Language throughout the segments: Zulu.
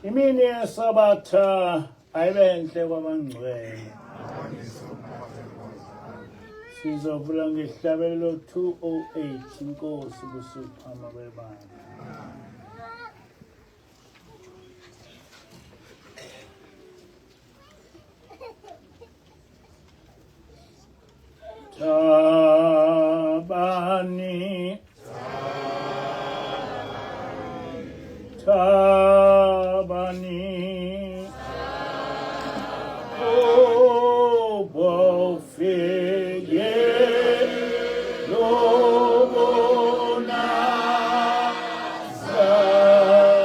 Imini yesabatha ayibenhle kwamangcwele. Sizovula ngehlabelelo 208 inkosi kusiphama kwebandla. Thabani, Thabani, oh, bofige, lobona, Thabani,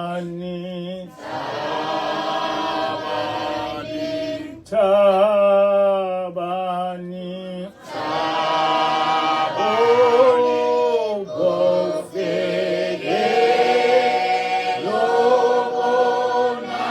Thabani, Thabani, oh, bofige, lobona,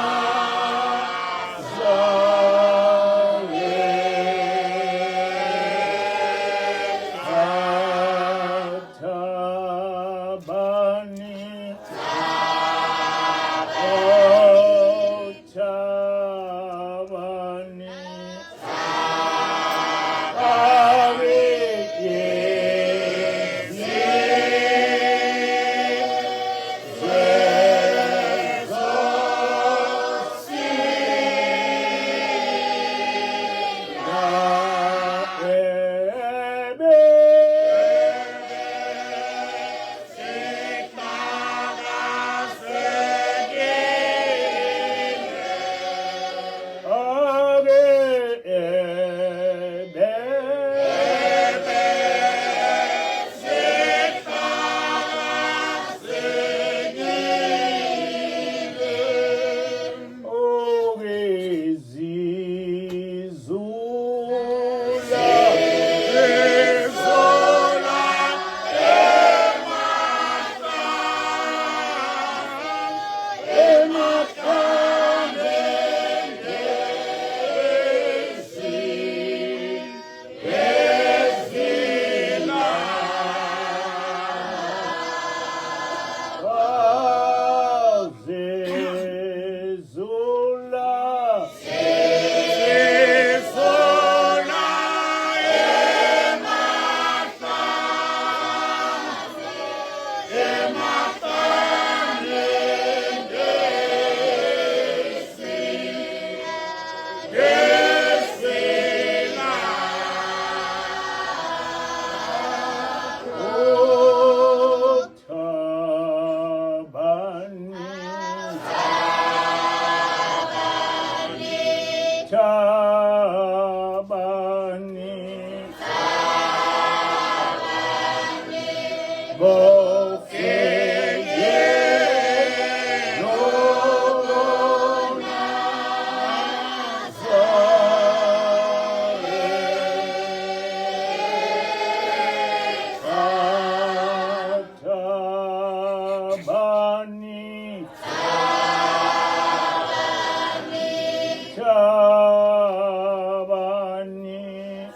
Thabani,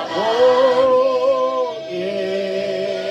oh, yeah.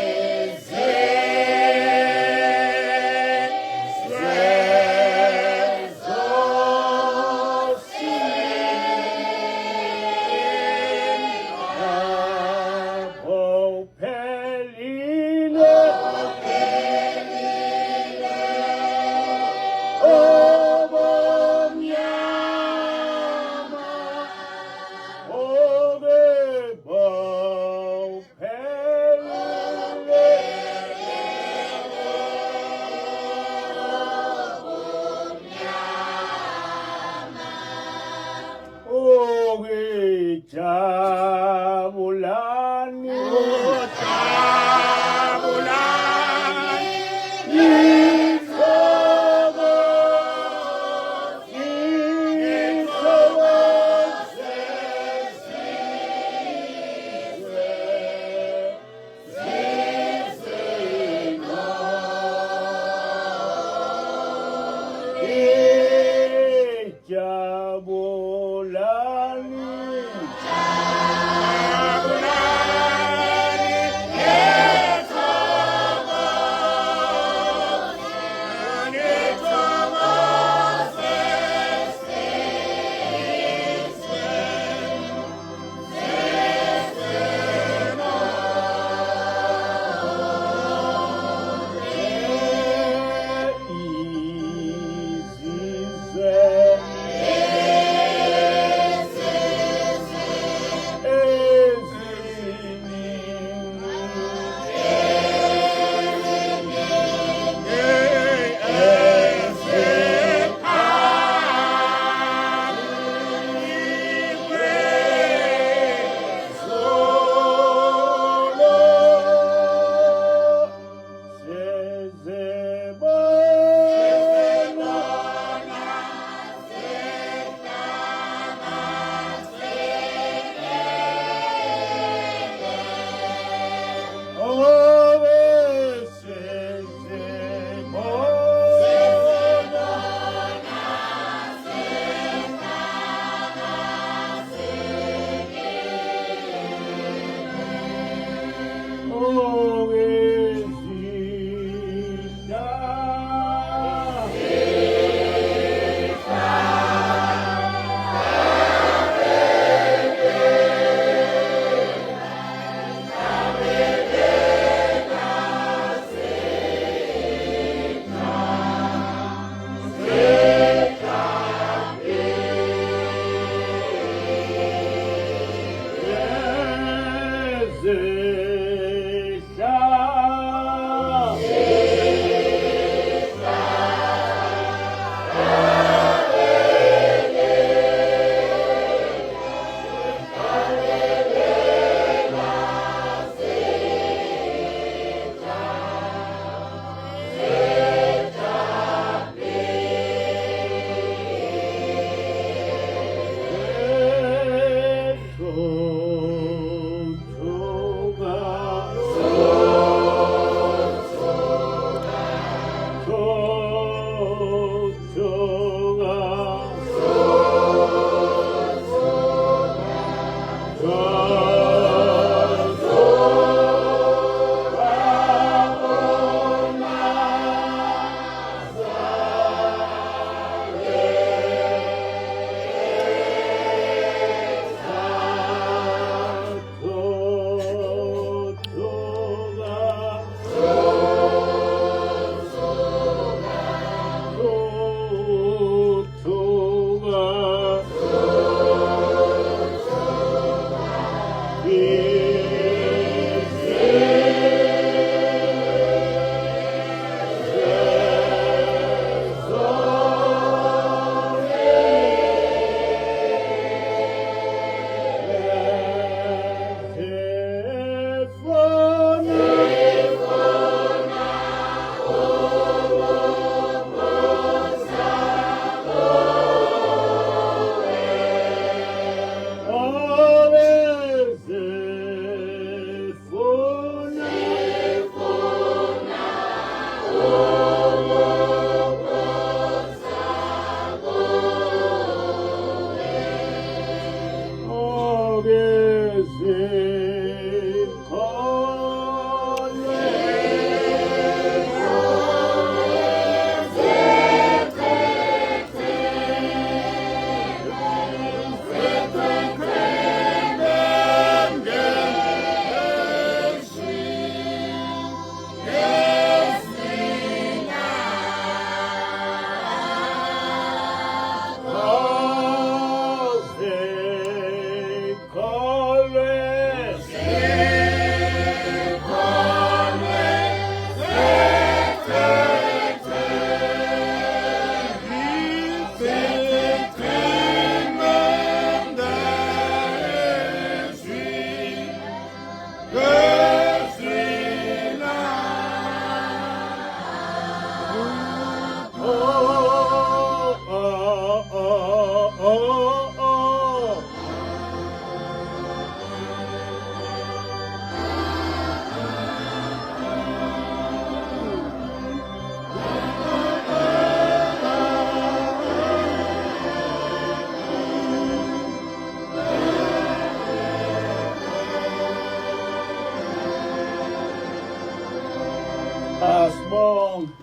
Asibonge.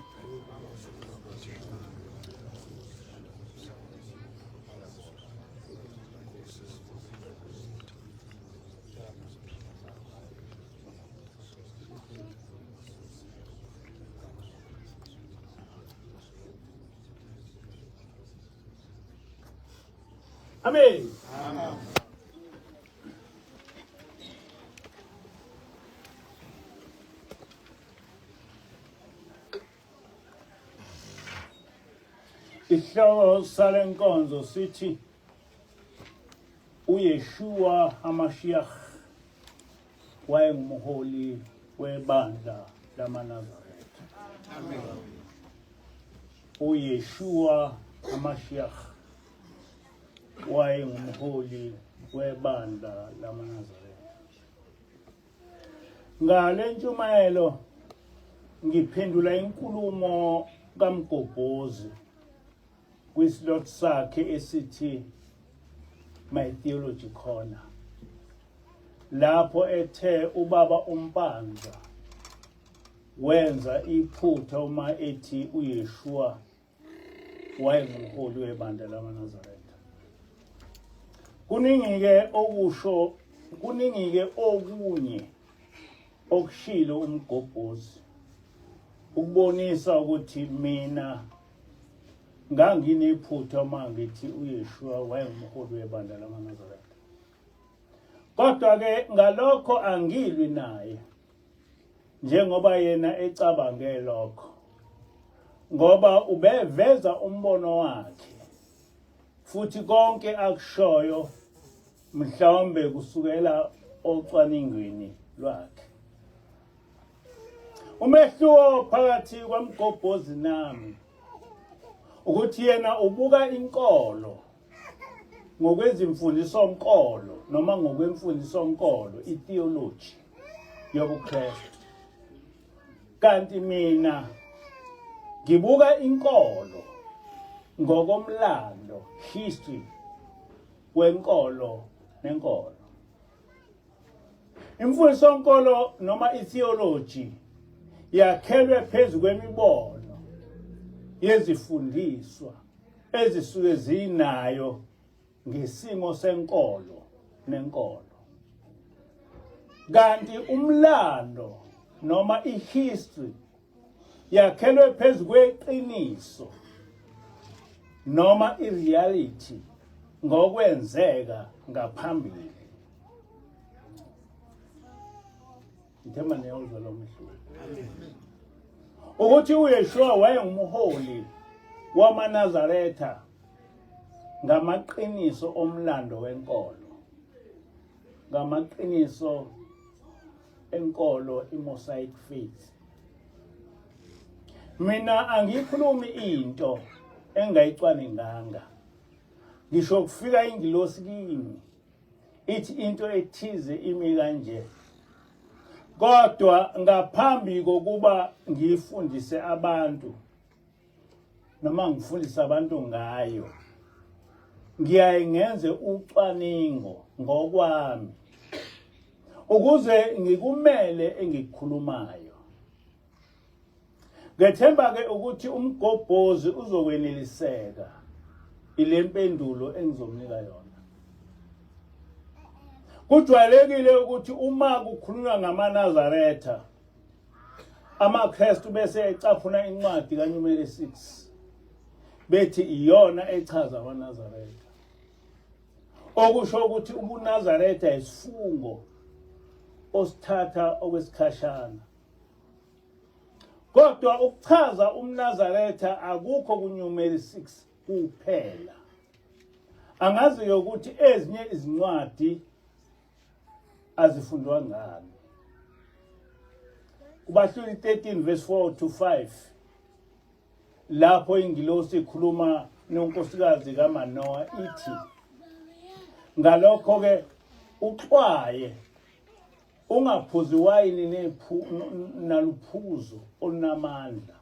Amen. Amen. Isihloko sale nkonzo sithi uYeshua HaMashiach wayengumholi webandla lamaNazaretha. Amen. uYeshua HaMashiach wayengumholi webandla lamaNazaretha. Ngale ntshumayelo ngiphendula inkulumo kaMgobhozi kwislot sakhe esithi My Theology Corner, lapho ethe ubaba uMpanza wenza iphutha uma ethi uYeshua wayengumholi webandla lamaNazaretha. Kuningi-ke okunye okushilo uMgobhozi ukubonisa ukuthi mina nganginephutha uma ngithi uYeshua wayengumholi webandla lamaNazaretha. Kodwa ke ngalokho angilwi naye njengoba yena ecabange lokho, ngoba ubeveza umbono wakhe futhi konke akushoyo mhlawumbe kusukela ocwaningweni lwakhe. Umehluko phakathi kwaMgobhozi nami ukuthi yena ubuka inkolo ngokwezimfundisonkolo noma ngokwemfundisonkolo, itheology yobuKristu, kanti mina ngibuka inkolo ngokomlando, history wenkolo nenkolo. Imfundisonkolo noma itheology yakhelwe phezu kwemibono yezifundiswa ezisuke zinayo ngesimo senkolo nenkolo, kanti umlando noma ihistory yakhelwe phezu kweqiniso noma ireality ngokwenzeka ngaphambili. Ngithemba niyawuzwa lo mehluko. Ukuthi uYeshua wayengumholi wamaNazaretha ngamaqiniso omlando wenkolo, ngamaqiniso enkolo, iMosaic faith. Mina angikhulumi into engayicwaninganga. Ngisho kufika ingilosi kimi ithi into ethize imi kanje, kodwa ngaphambi kokuba ngifundise abantu noma ngifundise abantu ngayo, ngiyaye ngenze ucwaningo ngokwami ukuze ngikumele engikukhulumayo. Ngethemba ke ukuthi uMgobhozi uzokweneliseka ile mpendulo engizomnika yona. Kujwayelekile ukuthi uma kukhulunywa ngamaNazaretha, amaKristu bese ecaphuna incwadi kaNumeri 6 bethi iyona echaza amaNazaretha, okusho ukuthi ubuNazaretha isifungo osithatha okwesikhashana. Kodwa ukuchaza umNazaretha akukho kuNumeri 6 kuphela. Angazi ukuthi ezinye izincwadi azifundwa ngani. KuBahluli 13 verse 4 to 5 lapho ingilosi ikhuluma nonkosikazi kaManoa ithi, ngalokho ke uxwaye ungaphuzi wayini naluphuzo olunamandla,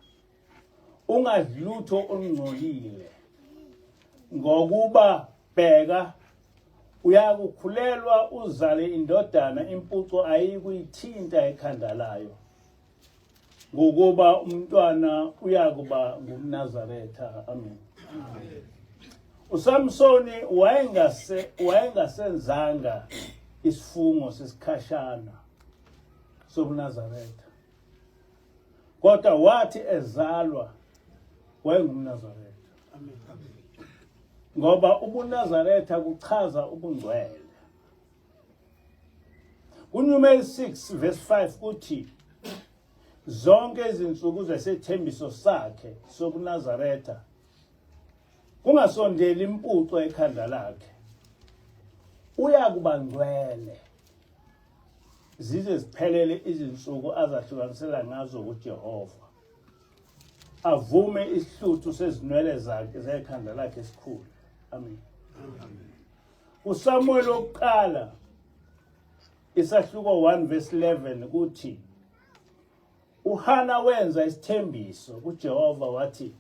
ungadli lutho olungcolile, ngokuba bheka uyakukhulelwa uzale indodana, impuco ayikuyithinta ekhanda layo, ngokuba umntwana uyakuba ngumNazaretha. Amen. uSamsoni wayengasenzanga isifungo sesikhashana sobuNazaretha, kodwa wathi ezalwa wayengumNazaretha. Amen. Ngoba ubuNazaretha kuchaza ubungcwele. KuNumeri 6 verse 5 kuthi, zonke izinsuku zesethembiso sakhe sobuNazaretha kungasondeli impuco ekhanda lakhe, uyakuba ngcwele zize ziphelele izinsuku azahlukanisela ngazo kuJehova, avume isihluthu sezinwele zakhe zekhanda lakhe esikhulu. Amen. uSamuel wokuqala isahluko 1 verse 11 kuthi, uHana wenza isithembiso kuJehova wathi,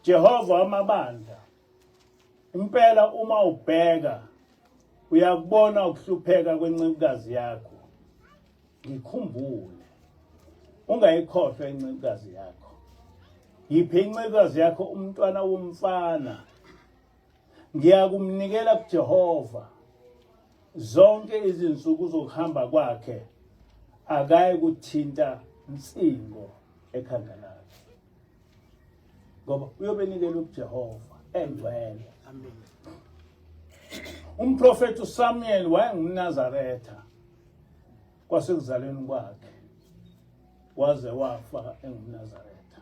Jehova wamabandla, impela uma ubheka uyakubona ukuhlupheka kwencekukazi yakho, ngikhumbule ungayikhohlwa incekukazi yakho. Yiphe incekukazi yakho umntwana womfana, ngiyakumnikela kuJehova zonke izinsuku zokuhamba kwakhe, akayi kuthinta insingo ekhanda lakhe, ngoba uyobenikela kuJehova engcwele. Amen. Umprofeti uSamuel wayengumNazaretha kwasekuzalweni kwakhe waze wafa engumNazaretha.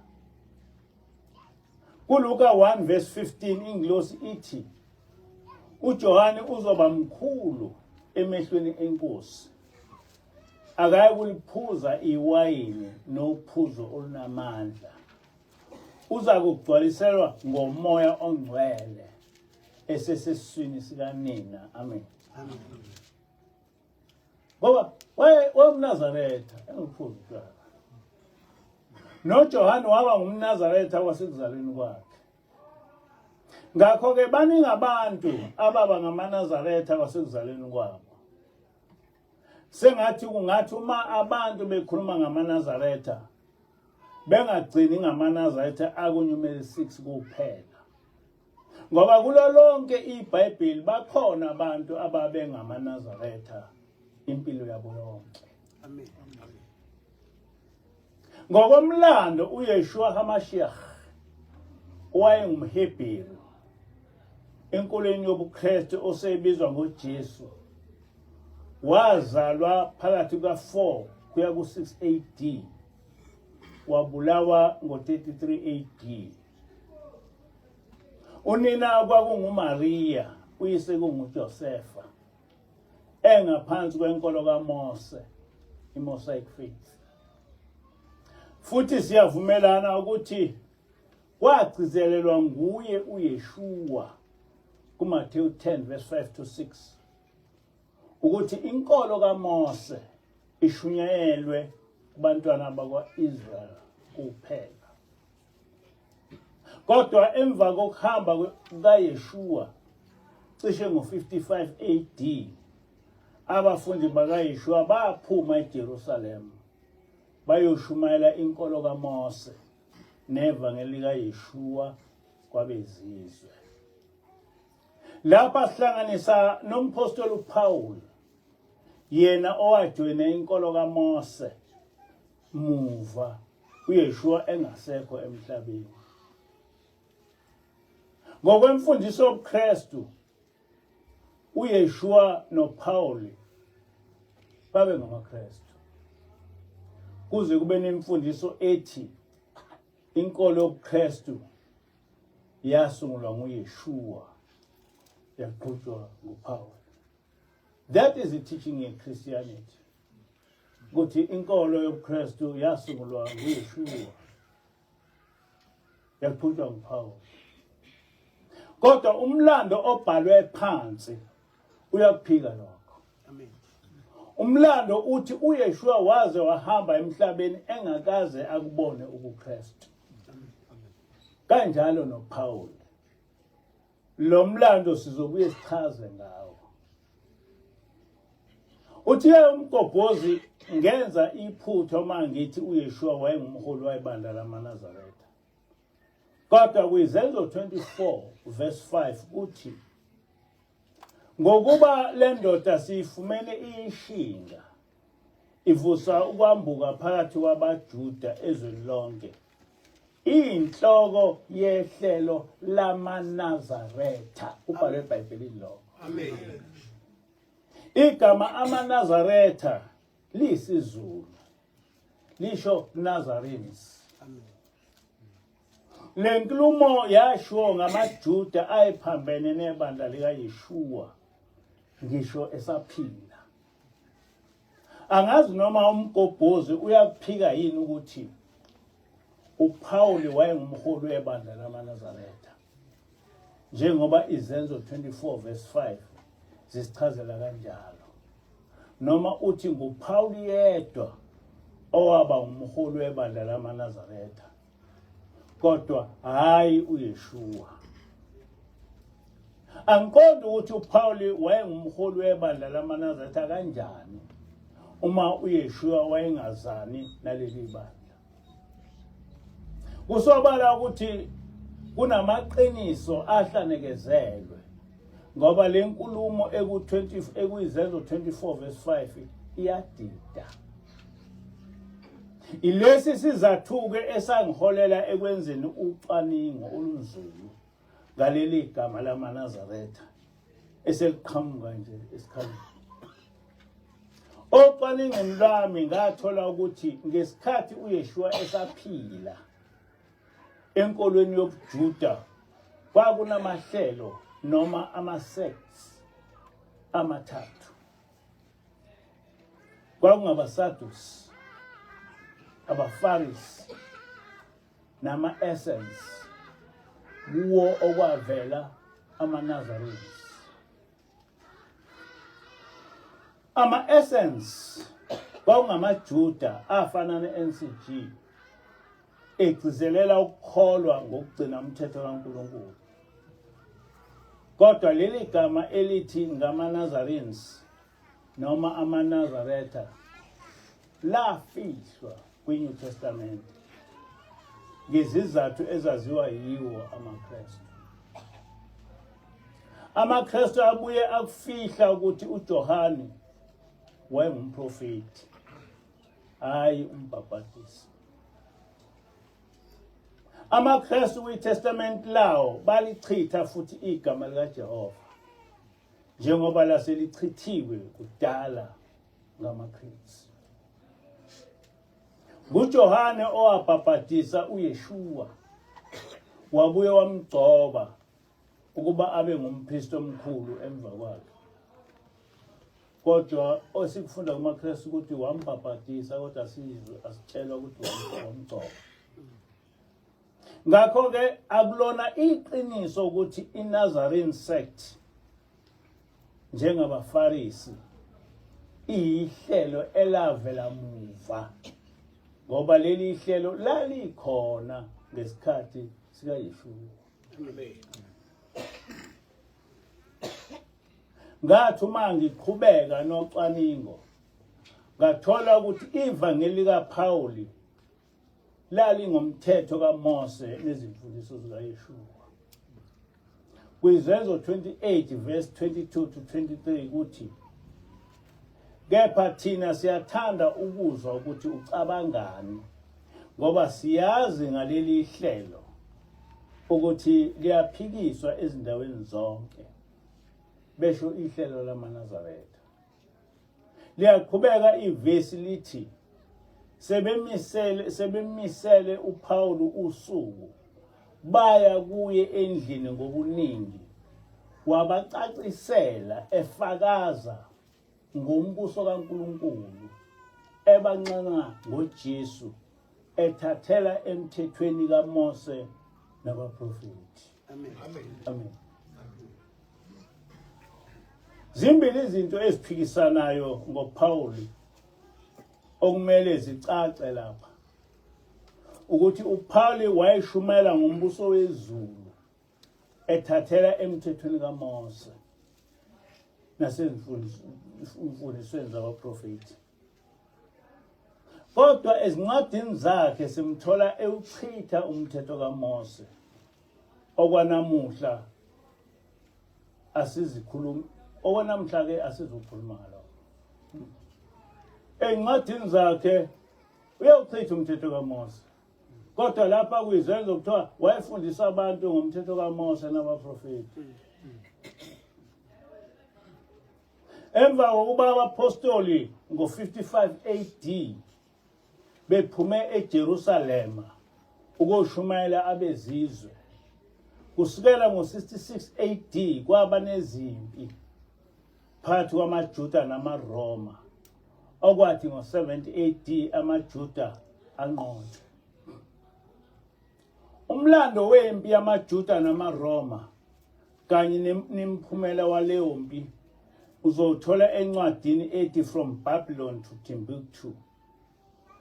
KuLuka 1 verse 15 ingilosi ithi uJohane uzoba mkhulu emehlweni enkosi. Akayi kuliphuza iwayini nophuzo olunamandla. Uza kugcwaliselwa ngomoya ongcwele esesesiswini sikanina. Amen. Amen. Ngoba wayengumNazaretha engiphuza utshwala. NoJohane waba ngumNazaretha kwasekuzalweni kwakhe. Ngakho ke baningi abantu ababa ngamaNazaretha kwasekuzalweni kwabo. Sengathi kungathi uma abantu bekhuluma ngamaNazaretha bengagcini ngamaNazaretha akunyumeli 6 kuphela. Ngoba kulo lonke iBhayibheli bakhona abantu ababe ngamaNazaretha impilo yabo yonke. Amen. Ngokomlando uYeshua HaMashiach wayengumHebheru enkolweni yobuKristu osebizwa ngoJesu. Wazalwa phakathi ka4 kuya ku6 AD. Wabulawa ngo33 AD. Unina kwakunguMaria, uyise kunguJosefa. Engaphansi kwenkolo kaMose, iMosaic faith. Futhi siyavumelana ukuthi wagcizelelwa nguye uYeshua kuMathewu 10 verse 5 to 6 ukuthi inkolo kaMose ishunyayelwe kubantwana bakwaIsrael kuphela. Kodwa emva kokuhamba kukaYeshua cishe ngo55 AD abafundi bakaYeshua baphuma eJerusalem bayoshumayela inkolo kaMose nevangeli likaYeshua kwabezizwe. Lapha sihlanganisa nomphostoli uPaul, yena owajoyina inkolo kaMose muva uYeshua engasekho emhlabeni. Ngokwemfundiso yobuKristu uYeshua noPaul babe ngamaKristu. Kuze kube nemfundiso ethi inkolo yobuKristu yasungulwa nguYeshua yaqhutshwa nguPaul. That is the teaching in Christianity. Ukuthi inkolo yobuKristu yasungulwa nguYeshua yaqhutshwa nguPaul. Kodwa umlando obhalwe phansi uyakuphika lokho. Amen. Umlando uthi uYeshua waze wahamba emhlabeni engakaze akubone ubuKristu. Kanjalo noPaul. Lo mlando sizobuye sichaze ngawo. Uthi umgobhozi ngenza iphutha uma ngithi uYeshua wayengumholi webandla lamaNazaretha. Kodwa kwiZenzo 24 verse 5 uthi ngokuba le ndoda siyifumene iyishinga ivusa ukwambuka phakathi kwabaJuda ezweni lonke, iyinhloko yehlelo lamaNazaretha. Ubhalwe eBhayibhelini lokho. Amen. Igama amaNazaretha liyisizulu, lisho Nazarenes. Amen. Le nkulumo yashiwo ngamaJuda ayephambene nebandla likaYeshua ngisho esaphila. Angazi noma umgobhozi uyakuphika yini ukuthi uPaul wayengumholi webandla lamaNazaretha, njengoba iZenzo 24 verse 5 zisichazela kanjalo. Noma uthi nguPaul yedwa owaba umholi webandla lamaNazaretha, kodwa hayi uYeshua. Angiqondi ukuthi uPaul wayengumholi webandla lamaNazaretha kanjani uma uYeshua wayengazani naleli bandla. Kusobala ukuthi kunamaqiniso ahlanekezelwe ngoba le nkulumo ekuyiZenzo 24 verse 5 iyadida. Ilesi sizathuke esangiholela ekwenzeni ucwaningo olunzulu ngaleli gama lamaNazaretha eseliqhamuka nje esikhaleni. Ocwaningweni lwami ngathola ukuthi ngesikhathi uYeshua esaphila enkolweni yobuJuda kwakunamahlelo noma ama-sects amathathu. KwakungabaSaddusi, abaFarisi nama-Essence, kuwo okwavela amaNazarenes. Ama-Essence kwakungamaJuda afana ne-NCG egcizelela ukukholwa ngokugcina umthetho kaNkulunkulu. Kodwa leli gama elithi ngama-Nazarenes noma amaNazaretha lafihlwa kwiNew Testament ngezizathu ezaziwa yiwo amaKristu. AmaKristu abuye akufihla ukuthi uJohane wayengumprofeti, hayi umbhapatisi. AmaKristu kwiTestament lawo balichitha futhi igama likaJehova njengoba laselichithiwe kudala ngamaKristu. nguJohane owabhaphatisa uYeshua, wabuye wamgcoba ukuba abe ngumpristi omkhulu emva kwakhe. Kodwa osikufunda kumaKristu ukuthi wambhaphatisa, kodwa asitshelwa ukuthi wamgcoba. Ngakho-ke akulona iqiniso ukuthi iNazarene sect njengabaFarisi iyihlelo elavela muva, ngoba leli hlelo lalikhona ngesikhathi sikaYeshua. Ngathi uma ngiqhubeka nocwaningo ngathola ukuthi ivangeli likaPawuli lali ngomthetho kaMose nezimfundiso zikaYeshua. Kwizenzo 28 verse 22 to 23 kuthi, kepha thina siyathanda ukuzwa ukuthi ucabangani, ngoba siyazi ngaleli hlelo ukuthi liyaphikiswa ezindaweni zonke. Besho ihlelo lamaNazaretha. Liyaqhubeka ivesi lithi, sebemisele uPawulu usuku, baya kuye endlini ngobuningi, wabacacisela efakaza ngombuso kaNkulunkulu, ebanxenxa ngoJesu, ethathela emthethweni kaMose nabaprofeti. Amen. Amen. Zimbili izinto eziphikisanayo ngoPawuli okumele zicace lapha, ukuthi uPawuli wayeshumela ngombuso wezulu ethathela emthethweni kaMose nasezimfundisweni zabaprofeti. Kodwa ezincwadini zakhe simthola ewuchitha umthetho kaMose, okwanamuhla ke asizukhuluma ngalo. Ezincwadini zakhe uyawuchitha umthetho kaMose, kodwa lapha kwizenzo kuthiwa wayefundisa abantu ngomthetho kaMose nabaprofeti. Emva kokuba abapostoli ngo-55 AD bephume eJerusalema ukoshumayela abezizwe, kusukela ngo-66 AD kwaba nezimpi phakathi kwamaJuda namaRoma, okwathi ngo-70 AD amaJuda anqotshwa. Umlando wempi yamaJuda namaRoma kanye nemphumela waleyo mpi uzothola encwadini ethi From Babylon to Timbuktu,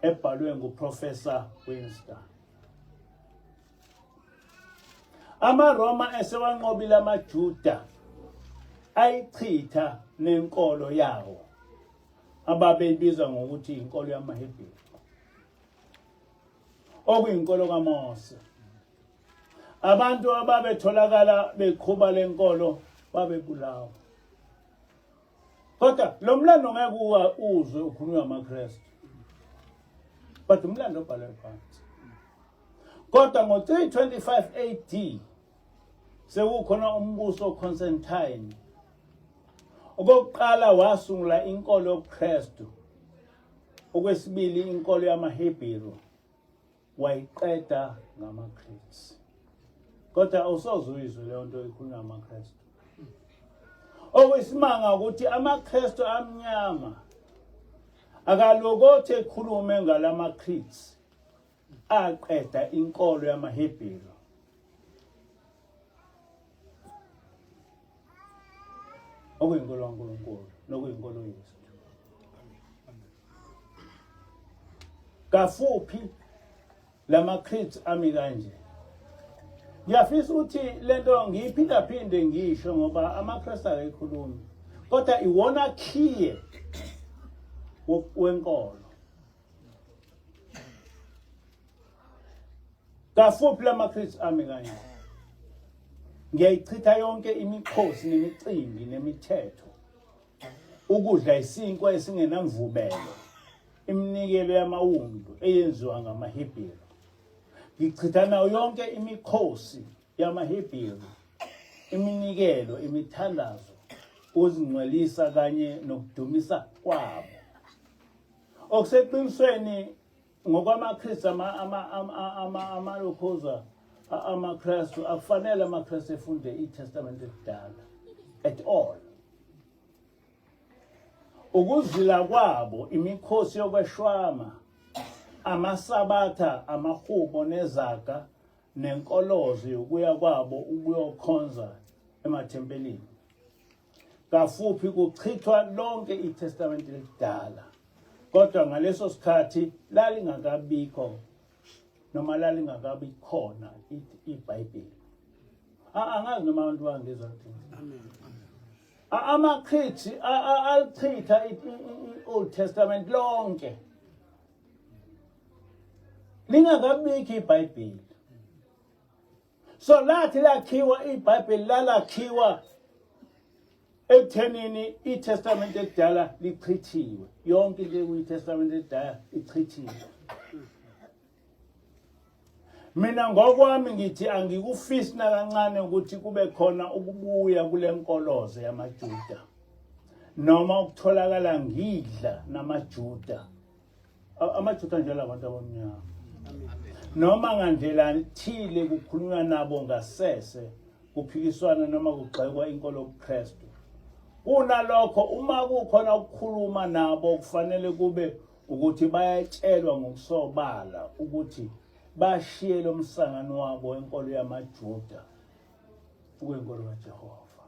ebhalwe nguProfessor Winston. AmaRoma esewanqobile amaJuda ayichitha nenkolo yawo ababeyibiza ngokuthi inkolo yamaHebheru, okuyinkolo kaMose. Abantu ababetholakala beqhuba lenkolo babebulawa. Kodwa lo mlando ngeke uzwe ukhulunywa amaKristu, but umlando obhalwe phansi. Kodwa ngo-325 AD sekukhona umbuso Constantine Okokuqala wasungula inkolo yobuKristu. Okwesibili inkolo yamaHebheru wayiqeda ngamaKristu. Kodwa awusozuyizwe leyo nto ikhulunywa ngamaKristu. Okwesimanga ukuthi amaKristu amnyama akalokothe ekhulume ngalamaKristu aqeda inkolo yamaHebheru. Okuyinkolo kaNkulunkulu nokuyinkolo Yesu. Kafuphi lamaKristu ami kanje. Ngiyafisa ukuthi lento ngiyiphinda ngisho ngoba amaKristu ayikhulumi. Kodwa iwona khiye wenkolo. Kafuphi lamaKristu ami kanje. Ngiyayichitha yonke imikhosi nemicimbi nemithetho. Ukudla isinkwa esingenamvubelo. Iminikelo yamawundu eyenziwa ngamaHebheru. Ngichitha nayo yonke imikhosi yamaHebheru, iminikelo, imithandazo, ukuzingcwelisa kanye nokudumisa kwabo. Okuseqinisweni ngokwamaKristu amalokhoza amaKristu akufanele amaKristu efunde iTestament elidala at all. Ukuzila kwabo imikhosi yokweshwama, amasabatha, amahubo nezaga nenkolozo yokuya kwabo ukuyokhonza emathempelini. Kafuphi kuchithwa lonke iTestament elidala. Kodwa ngaleso sikhathi lalingakabikho noma lalingakabi khona iBhayibheli. Angazi noma abantu bangizwa ukuthi. Amen. AmaKristu alichitha iOld Testament lonke. Lingakabikho iBhayibheli. So lathi lakhiwa iBhayibheli lalakhiwa ekuthenini iTestament elidala lichithiwe. Yonke into kwiTestament elidala ichithiwe. Mina ngokwami ngithi angikufisi nakancane ukuthi kube khona ukubuya kule nkolozo yamaJuda. Noma ukutholakala ngidla namaJuda. AmaJuda njalo abantu abamnyama. Noma ngandlela thile kukhulunywa nabo ngasese kuphikiswana noma kugxekwa inkolo yobuKristu. Kunalokho uma kukhona ukukhuluma nabo kufanele kube ukuthi bayatshelwa ngokusobala ukuthi bashiye lo msangano wabo wenkolo yamaJuda kwenkolo kaJehova.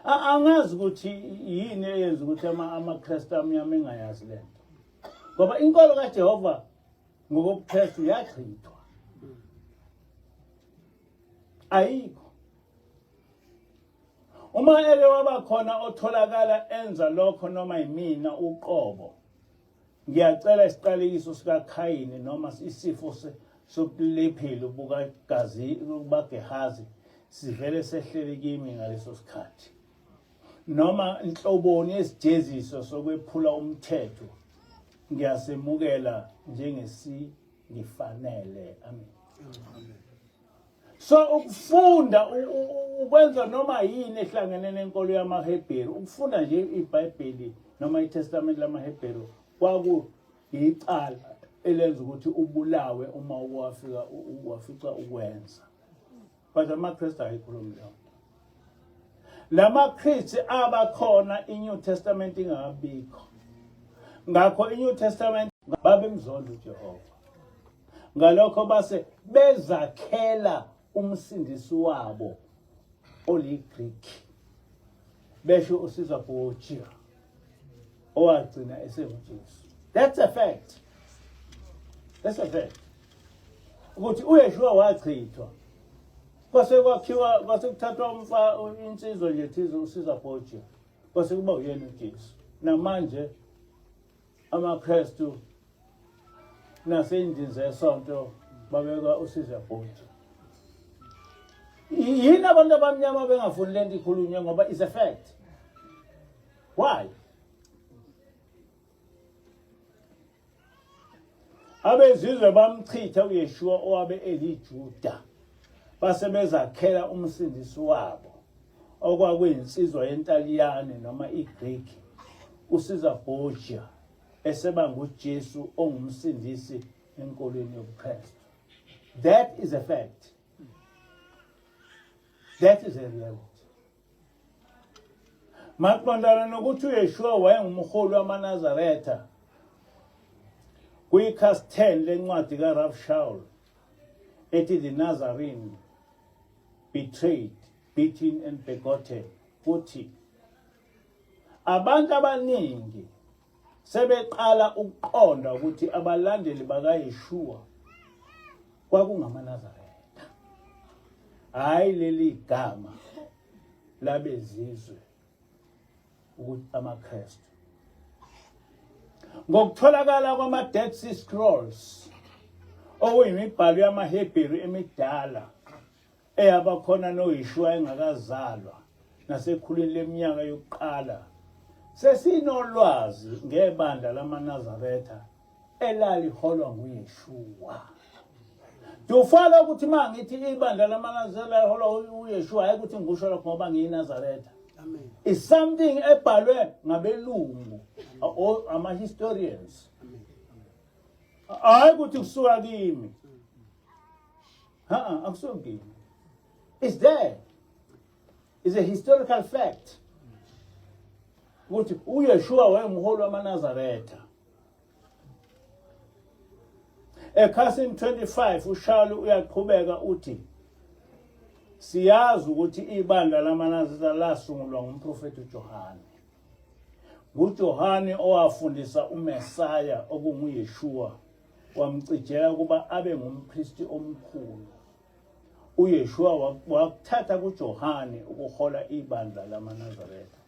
Angazi ukuthi yini eyenza ukuthi amaKristu amnyama engayazi lento. Ngoba inkolo kaJehova ngokobuKristu yachithwa. Ayikho. Uma eke waba khona otholakala enza lokho noma yimina uqobo. Ngiyacela isiqalekiso sikaKhayini noma isifo sokulephelo bukaGehazi sivele sehlele kimi ngaleso sikhathi. Noma inhloboni yesijeziso sokwephula umthetho ngiyasemukela ngifanele. Amen. So ukufunda ukwenza noma yini ehlangene nenkolo yamaHebheru, ukufunda nje iBhayibheli noma iTestament lamaHebheru kwaku icala elenza ukuthi ubulawe uma wafica ukwenza. But amaKristu ayikhulumi lo. LamaKristu abakhona iNew Testament ingakabikho. Ngakho iNew Testament babemzonda uJehova. Ngalokho base bezakhela umsindisi wabo oliGreek. Besho usiza kuJesu. Owagcina esenguJesu. That's a fact. That's a fact. Ukuthi uYeshua wachithwa. Kwase kwakhiwa kwase kuthathwa insizwa nje thize usiza kuJesu. Kwase kuba uyena uJesu. Namanje amaKristu nasendini zesonto babeka usiza kuJesu. Yini abantu abamnyama bengafuni lento ikhulunywe ngoba is a fact. Why? Abezizwe bamchitha uYeshua owabe eliJuda. Basebezakhela umsindisi wabo okwakuyinsizwa yentaliyane noma iGreek uSiza Borgia eseba nguJesu ongumsindisi enkolweni yobuKristu. That is a fact. That is a reality. Maqondana nokuthi uYeshua wayengumholi wamaNazaretha kwikhasi 10 lencwadi kaRav Shaul ethi the Nazarene betrayed, beaten and begotten, futhi abantu abaningi sebeqala ukuqonda ukuthi abalandeli bakaYeshua kwakungamaNazaretha, hayi leli gama labezizwe ukuthi amaKristu. Ngokutholakala kwama-Dead Sea Scrolls okuyimibhalo yamaHebheru emidala eyabakhona noYeshua engakazalwa nasekhulwini leminyaka yokuqala, sesinolwazi ngebandla lamaNazaretha elaliholwa nguYeshua. Dufala ukuthi mangithi ibandla lamaNazaretha liholwa nguYeshua hayi ukuthi ngisho lokho ngoba ngiyiNazaretha. Amen. Is something ebhalwe ngabelungu or ama-historians. Hayi ukuthi kusuka kimi. Akusuka kimi. It's there. It's a historical fact. Ukuthi uYeshua wayengumholi wamaNazaretha. Ekhasini 25 uShaul uyaqhubeka uthi siyazi ukuthi ibandla lamaNazaretha lasungulwa ngumprofeti uJohane. nguJohane owafundisa uMesaya okunguYeshua wamcijela kuba abe ngumpristi omkhulu. uYeshua wakuthatha kuJohane ukuhola ibandla lamaNazaretha.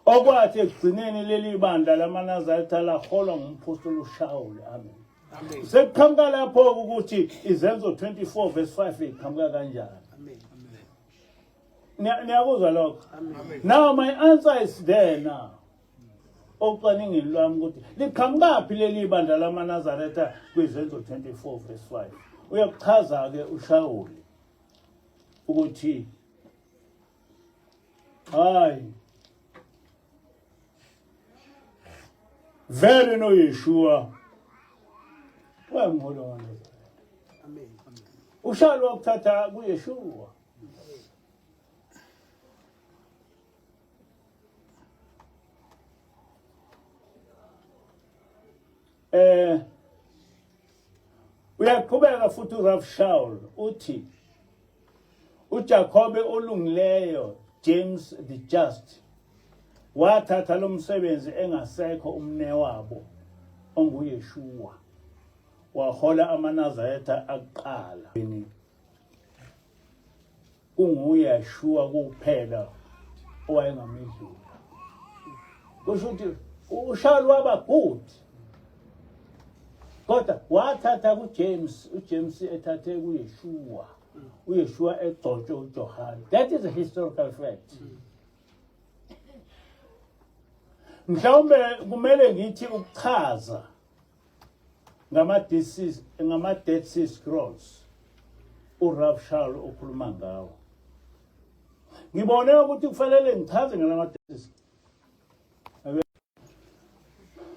Okwathi ekugcineni leli bandla lamaNazaretha laholwa ngumpostoli uShaul. Amen. Amen. Sekuqhamuka lapho ukuthi izenzo 24 verse 5 iqhamuka kanjani. Amen. Niyakuzwa lokho? Amen. Now my answer is there now. Ocaningini lwami ukuthi liqhamukaphi leli bandla lamaNazaretha kwizenzo 24 verse 5. Uyakuchaza ke uShaul ukuthi hayi vele noYeshua wayengumholi wamaNazaretha. Amen. uShaul wakuthatha kuYeshua. Uyaqhubeka futhi uRav Shaul uthi uJacobe olungileyo, James the Just, wathatha lo msebenzi engasekho umnewabo onguYeshua, wahola amaNazaretha aqala. KunguYeshua kuphela owayengamedlula. Kusho ukuthi uShaul waba good. Kodwa wathatha kuJames, uJames ethathe kuYeshua, uYeshua egcotshwe uJohane. That is a historical fact. Mhlawumbe kumele ngithi ukuchaza ngama-Dead Sea Scrolls uRav Shaul okhuluma ngawo. Ngibone ukuthi kufanele ngichaze ngalama-Dead Sea.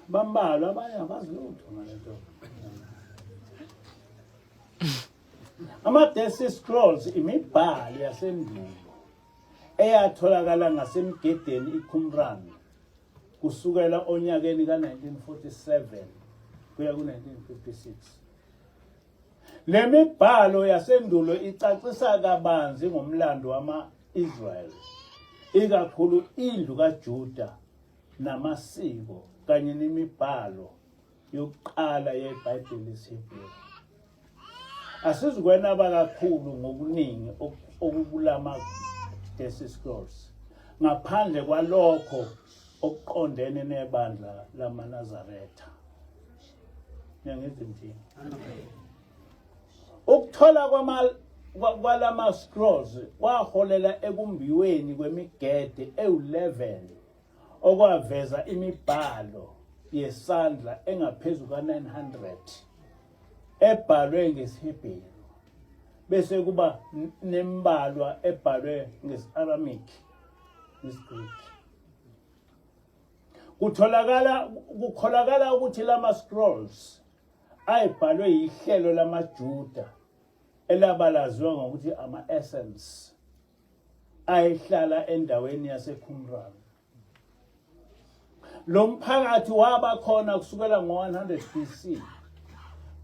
Bambalwa abanye abazi lutho ngalento. Ama-Dead Sea Scrolls imibhalo yasendulo eyatholakala ngasemgedeni iQumran kusukela onyakeni ka-1947 kuya ku-1956. Le mibhalo yasendulo icacisa kabanzi ngomlando wama-Israel, ikakhulu indlu kaJuda namasiko kanye nemibhalo yokuqala yeBhayibheli leHebheru. Asizukwenaba kakhulu ngokuningi okukulama Dead Sea Scrolls ngaphandle kwalokho okuqondene nebandla lamaNazaretha. Ngiyazi nje. Ukuthola kwalama scrolls kwaholela ekumbiweni kwemigede e-11 okwaveza imibhalo yesandla engaphezulu ka-900 ebhalwe ngesiHebheru. bese kuba nembalwa ebhalwe ngesi-Aramaic nesiGreek. Kukholakala ukuthi lama scrolls ayibhalwe yihlelo lamaJuda elabalaziwa ngokuthi ama-Essens ayihlala endaweni yaseQumran. Lo mphakathi waba khona kusukela ngo-100 BC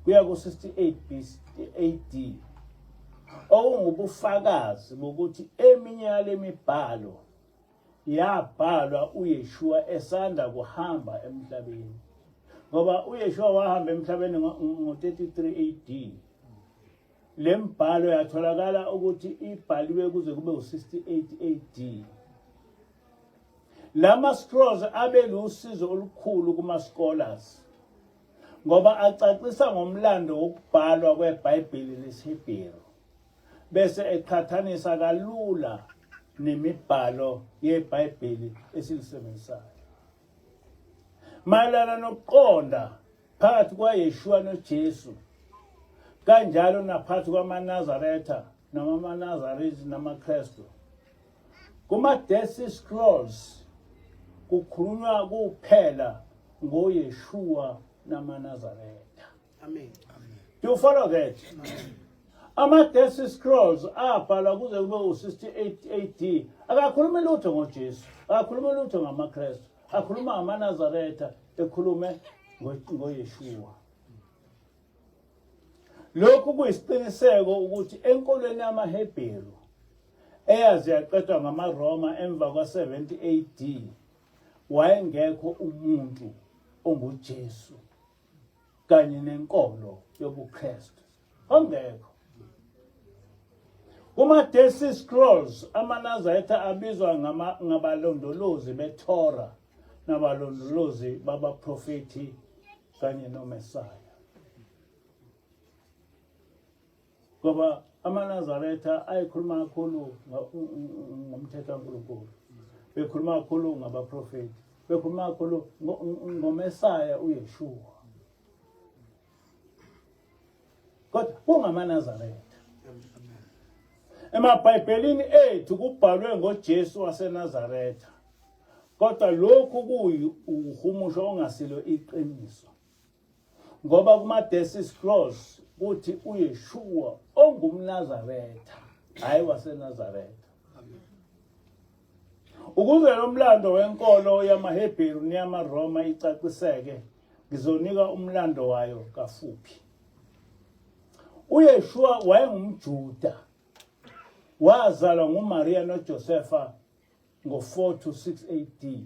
kuya ku-68 AD. Okungubufakazi bokuthi eminye yale mibhalo yabhalwa uYeshua esanda kuhamba emhlabeni. Ngoba uYeshua wahamba emhlabeni ngo-33 AD. Le mbhalo yatholakala ukuthi ibhaliwe kuze kube u-68 AD. Lama scrolls abe lusizo olukhulu kuma scholars ngoba acacisa ngomlando wokubhalwa kweBhayibheli lesiHebheru bese eqhathanisa kalula nemibhalo yeBhayibheli esilisebenzisayo. Mayelana nokuqonda phakathi kwaYeshua noJesu kanjalo naphakathi kwamaNazaretha namaNazaretha namaKristu, kuma-Dead Sea Scrolls kukhulunywa kuphela ngoYeshua namaNazaretha. Amen. Do you follow that? Ama-Dead Sea Scrolls abhalwa kuze kube u-68 AD. Akakhulumi lutho ngoJesu, akakhulumi lutho ngamaKristu, akhuluma ngamaNazaretha, ekhulume ngoYeshua. Lokhu kuyisiqiniseko ukuthi enkolweni yamaHebheru eyazi yaqedwa ngamaRoma emva kwa-70 AD wayengekho umuntu onguJesu kanye nenkolo yobuKristu. Ongekho. Kuma-Dead Sea Scrolls amaNazaretha abizwa ngabalondolozi beTorah nabalondolozi babaprofethi kanye noMesaya. Ngoba amaNazaretha ayikhuluma kakhulu ngomthetho kaNkulunkulu, bekhuluma kakhulu ngabaprofethi, bekhuluma kakhulu ngoMesaya uYeshua. Kodwa kungamaNazaretha. EmaBhayibhelini ethu kubhalwe ngoJesu waseNazaretha. Kodwa lokhu kuyihumusho ongasilo iqiniso. Ngoba kuma-Dead Sea Scrolls kuthi uYeshua ongumNazaretha, hayi waseNazaretha. Ukuze lo mlando wenkolo yamaHebheru neyamaRoma icaciseke, ngizonika umlando wayo kafuphi. uYeshua wayengumJuda. Wazalwa nguMaria noJosepha ngo-4 to 6 AD.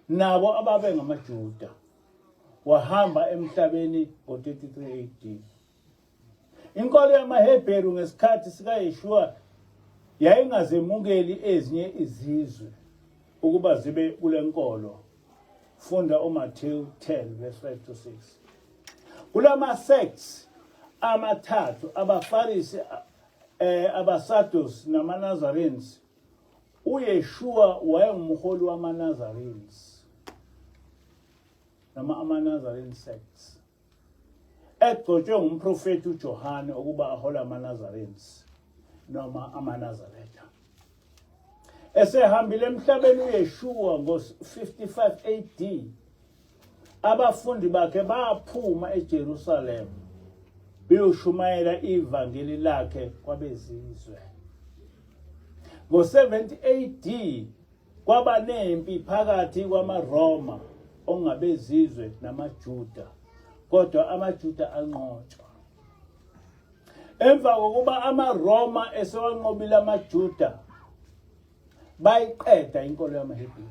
Nabo ababe ngamaJuda. Wahamba emhlabeni ngo-33 AD. Inkolo yamaHebheru ngesikhathi sikaYeshua yayingazemukeli ezinye izizwe ukuba zibe kule nkolo. Funda uMathewu 10 verse 5 to 6. Kulama sects amathathu abaFarisi, abaSadusi namaNazarenes, uYeshua wayengumholi wamaNazarenes noma amaNazarene sects. Egcotshwe ngumprofeti uJohane ukuba ahola amaNazarenes noma amaNazaretha. Esehambile emhlabeni uYeshua ngo-55 AD, abafundi bakhe baphuma eJerusalem beyoshumayela ivangeli lakhe kwabezizwe. Ngo-70 AD kwaba nempi phakathi kwamaRoma ongabezizwe namaJuda, kodwa amaJuda anqotshwa. Emva kokuba amaRoma esewanqobile amaJuda, bayiqeda inkolo yamaHebheru.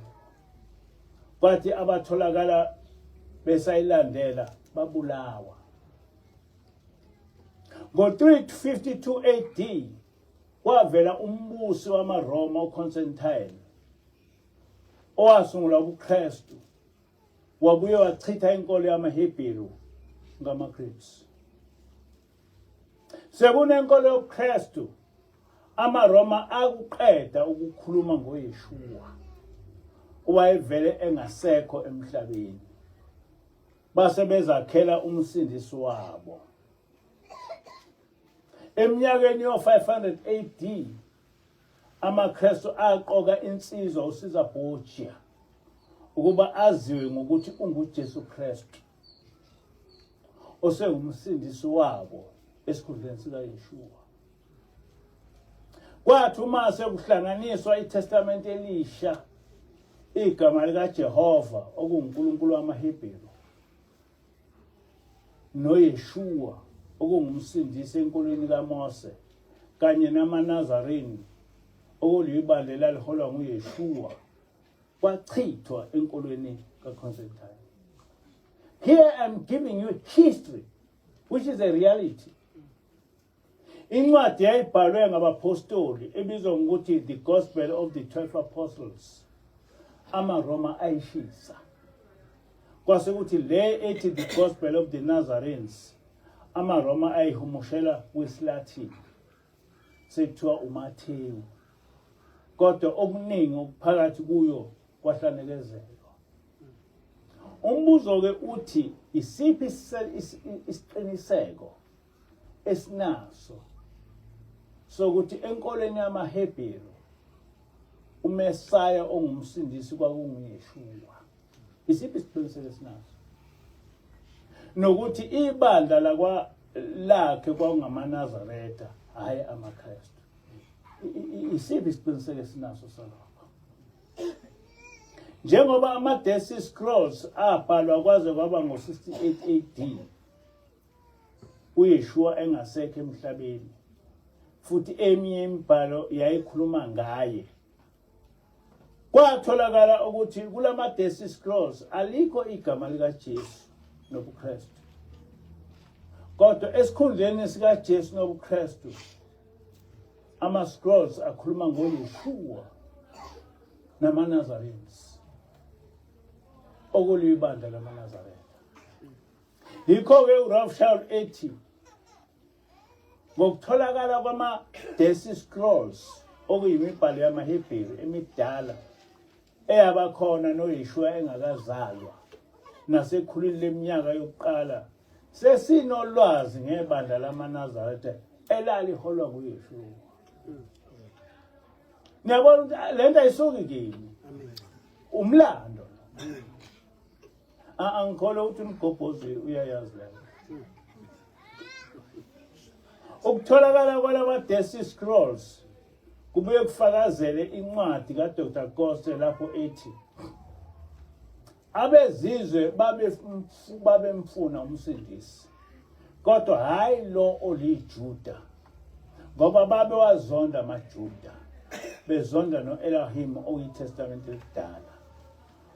Kwathi abatholakala besayilandela babulawa. Ngo-352 AD kwavela umbusi wamaRoma uConstantine owasungula ubuKristu, wabuye wachitha inkolo yamaHebheru ngamaGreeks. Sekunenkolo yobuKristu, amaRoma akuqeda ukukhuluma ngoYeshua owayevele engasekho emhlabeni. Base bezakhela umsindisi wabo. eminyakeni yo-500 AD amaKristu aqoka insizwa uSiza Borgia ukuba aziwe ngokuthi unguJesu Kristu osengumsindisi wabo esikhundleni sikaYeshua. Kwathi uma sekuhlanganiswa iTestament elisha igama likaJehova okuNkulunkulu wamaHebheru noYeshua okungumsindisi enkolweni kaMose kanye namaNazarene okulibandla liholwa nguYeshua kwachithwa enkolweni kaConstantine. Here I'm giving you history which is a reality. Incwadi yayibhalwe ngabapostoli ebizwa ngokuthi the Gospel of the 12 Apostles. AmaRoma ayishisa. Kwase kuthi le ethi the Gospel of the Nazarenes AmaRoma ayihumushela kwisiLatin sekuthiwa uMathewu. Kodwa okuningi okuphakathi kuyo kwahlanekezelwa. Umbuzo ke uthi isiphi isiqiniseko esinaso sokuthi enkolweni yamaHebheru uMesaya ongumsindisi kwakunguYeshua. Isiphi isiqiniseko esinaso nokuthi ibandla lakhe kwangamaNazaretha hayi amaKristu. Isiphi isiqiniseko esinaso salokho? Njengoba ama-Dead Sea Scrolls abhalwa kwaze kwaba ngo-68 AD uYeshua engasekho emhlabeni futhi eminye imibhalo yayikhuluma ngaye, kwatholakala ukuthi kulama-Dead Sea Scrolls alikho igama likaJesu nobuKristu. Kodwa esikhundleni sikaJesu nobuKristu ama-scrolls akhuluma ngoYeshua namaNazarenes okulibandla lamaNazaretha. Yikho-ke uRothschild ethi ngokutholakala kwama-Dead Sea Scrolls okuyimibhalo yamaHebheru emidala eyabakhona noYeshua engakazalwa nasekhulwini leminyaka yokuqala sesinolwazi ngebandla lamaNazaretha elaliholwa nguYeshua. Niyabona ukuthi le nto ayisuki kimi, umlando. Angikholwa ukuthi umgobhozi uyayazi leyo. Ukutholakala kwalama-Dead Sea Scrolls kubuye kufakazele incwadi kaDr. Coste lapho ethi abezizwe babemfuna umsindisi kodwa hayi lo oliJuda ngoba babewazonda amaJuda bezonda no-Elohim okuyiTestament elidala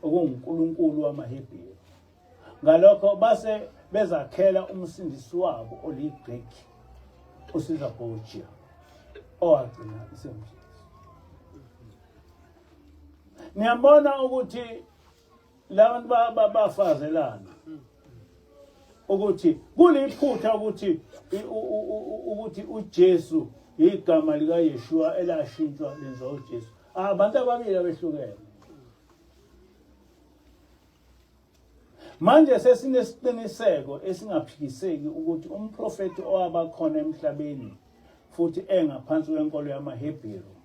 okuNkulunkulu wamaHebheru. Ngalokho base bezakhela umsindisi wabo oliGreek uSiza Borgia owagcina isemjesu. Niyabona ukuthi labantu bafazelana ukuthi kuliphutha ukuthi uJesu igama likaYeshua elashintshwa lenziwa uJesu. Abantu ababili abehlukene. Manje sesinesiqiniseko esingaphikiseki ukuthi umprofeti owabakhona emhlabeni futhi engaphansi kwenkolo yamaHebheru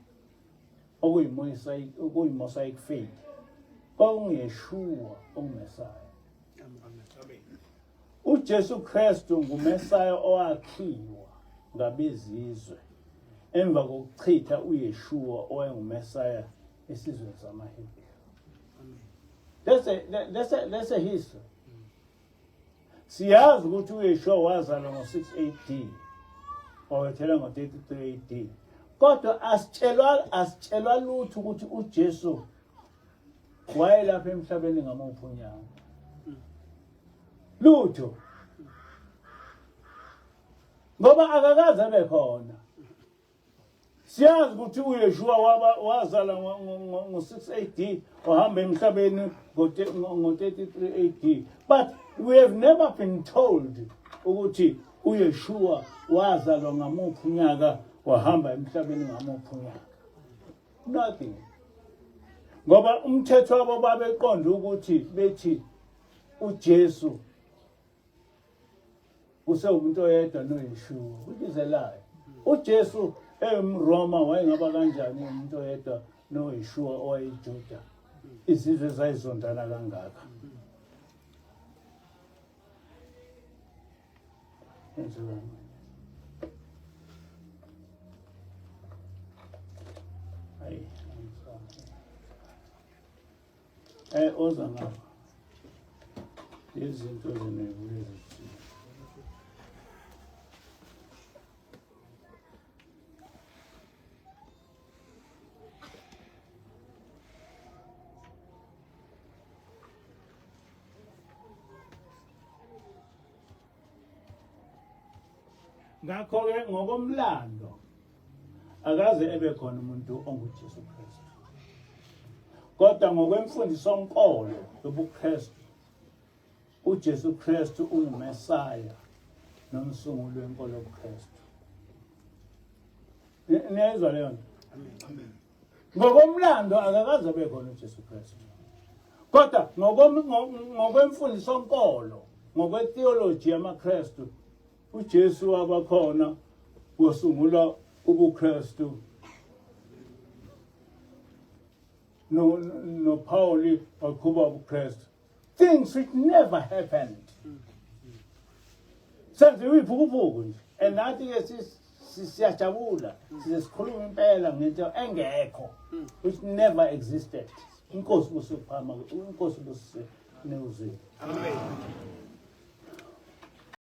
okuyi-Mosaic faith kwakunguYeshua onguMesaya. uJesu Kristu nguMesaya owakhiwa ngabezizwe emva kokuchitha uYeshua owayenguMesaya esizweni samaHebheru. That's a history. Siyazi ukuthi uYeshua wazalwa ngo-6 AD wawethela ngo-33 AD. Kodwa asitshelwa lutho ukuthi uJesu wayelapha emhlabeni ngamuphi unyaka. Lutho. Ngoba akakaze abe khona. Siyazi ukuthi uYeshua wazala ngo-6 AD wahamba emhlabeni ngo-33 AD. But we have never been told ukuthi uYeshua wazalwa ngamuphi unyaka wahamba emhlabeni ngamuphi unyaka. Nothing. Ngoba umthetho wabo babeqonda ukuthi bethi uJesu usewumuntu oyedwa noYeshua, which is a lie. uJesu eMroma wayengaba kanjani umuntu oyedwa noYeshua owayejuda izizwe zayizondana kangaka oza ngapha izinto ezinebuye ngakho-ke ngokomlando akaze ebe khona umuntu onguJesu Kristu kodwa ngokwemfundisonkolo yobuKristu uJesu Kristu ungumesaya nomsunguli wenkolo yobuKristu. Niyayizwa leyo nto? Amen. Ngokomlando akakaze abe khona uJesu Kristu kodwa ngokwemfundisonkolo ngokwetheology yamaKristu uJesu wabakhona wasungula ubuKristu no Pauli waqhuba ubuKristu. Things which never happened. Senziwe iphukuphuku nje and nathi ke siyajabula sikhuluma impela ngento engekho which never existed. Inkosi busuphama inkosi businewuzini. Amen.